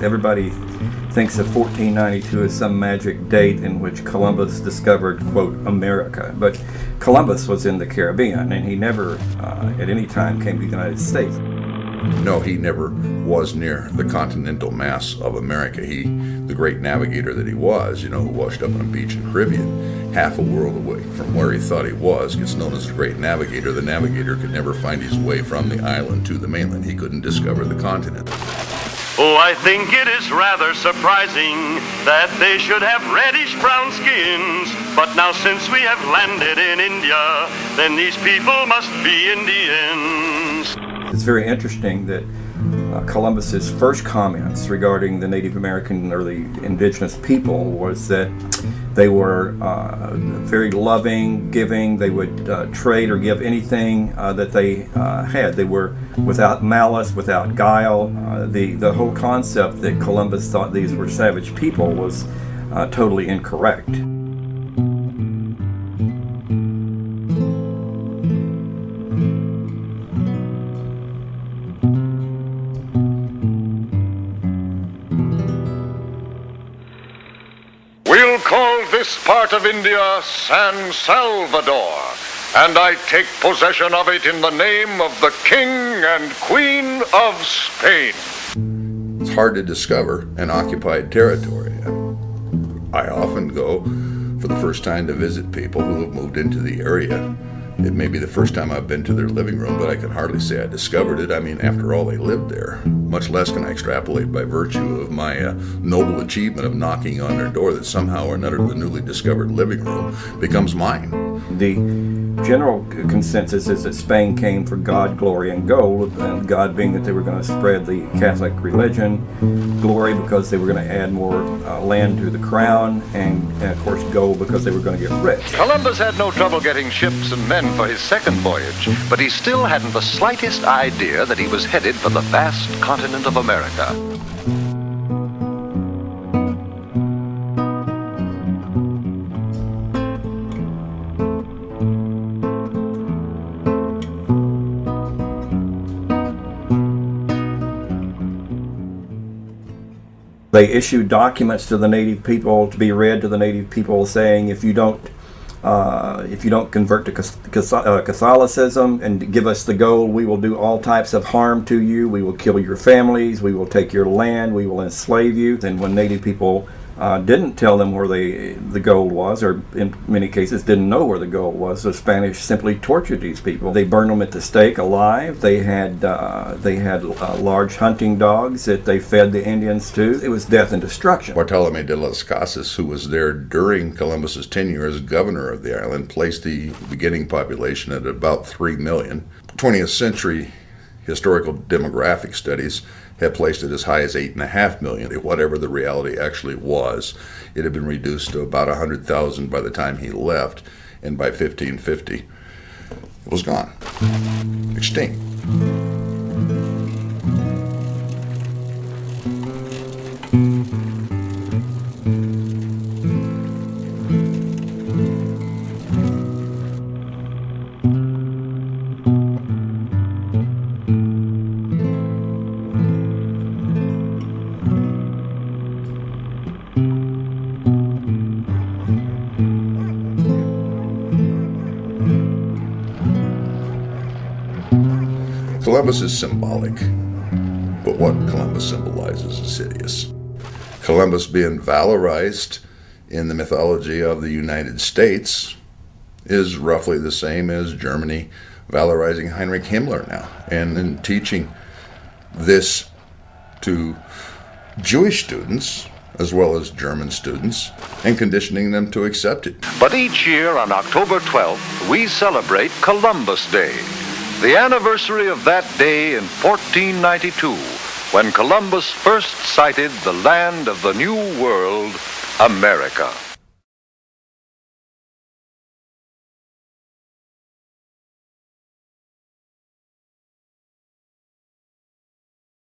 Everybody thinks of 1492 as some magic date in which Columbus discovered, quote, America. But Columbus was in the Caribbean, and he never at any time came to the United States. No, he never was near the continental mass of America. He, the great navigator that he was, who washed up on a beach in Caribbean, half a world away from where he thought he was, gets known as the great navigator. The navigator could never find his way from the island to the mainland. He couldn't discover the continent. Oh, I think it is rather surprising that they should have reddish-brown skins. But now since we have landed in India, then these people must be Indians. It's very interesting that Columbus's first comments regarding the Native American or the indigenous people was that they were very loving, giving. They would trade or give anything that they had. They were without malice, without guile. The whole concept that Columbus thought these were savage people was totally incorrect. We'll call this part of India San Salvador, and I take possession of it in the name of the King and Queen of Spain. It's hard to discover an occupied territory. I often go for the first time to visit people who have moved into the area. It may be the first time I've been to their living room, but I can hardly say I discovered it. I mean, after all, they lived there. Much less can I extrapolate by virtue of my noble achievement of knocking on their door that somehow or another the newly discovered living room becomes mine. The general consensus is that Spain came for God, glory, and gold, and God being that they were going to spread the Catholic religion, glory because they were going to add more land to the crown, and of course gold because they were going to get rich. Columbus had no trouble getting ships and men for his second voyage, but he still hadn't the slightest idea that he was headed for the vast continent of America. They issued documents to the native people to be read to the native people, saying if you don't convert to Catholicism and give us the gold, we will do all types of harm to you. We will kill your families. We will take your land. We will enslave you. And when native people didn't tell them where the gold was, or in many cases didn't know where the gold was, the Spanish simply tortured these people. They burned them at the stake alive. They had large hunting dogs that they fed the Indians to. It was death and destruction. Bartolome de las Casas, who was there during Columbus's tenure as governor of the island, placed the beginning population at about 3 million. 20th century historical demographic studies had placed it as high as 8.5 million. Whatever the reality actually was, it had been reduced to about 100,000 by the time he left, and by 1550, it was gone, extinct. Columbus is symbolic, but what Columbus symbolizes is hideous. Columbus being valorized in the mythology of the United States is roughly the same as Germany valorizing Heinrich Himmler now, and then teaching this to Jewish students as well as German students and conditioning them to accept it. But each year on October 12th, we celebrate Columbus Day, the anniversary of that day in 1492, when Columbus first sighted the land of the New World, America.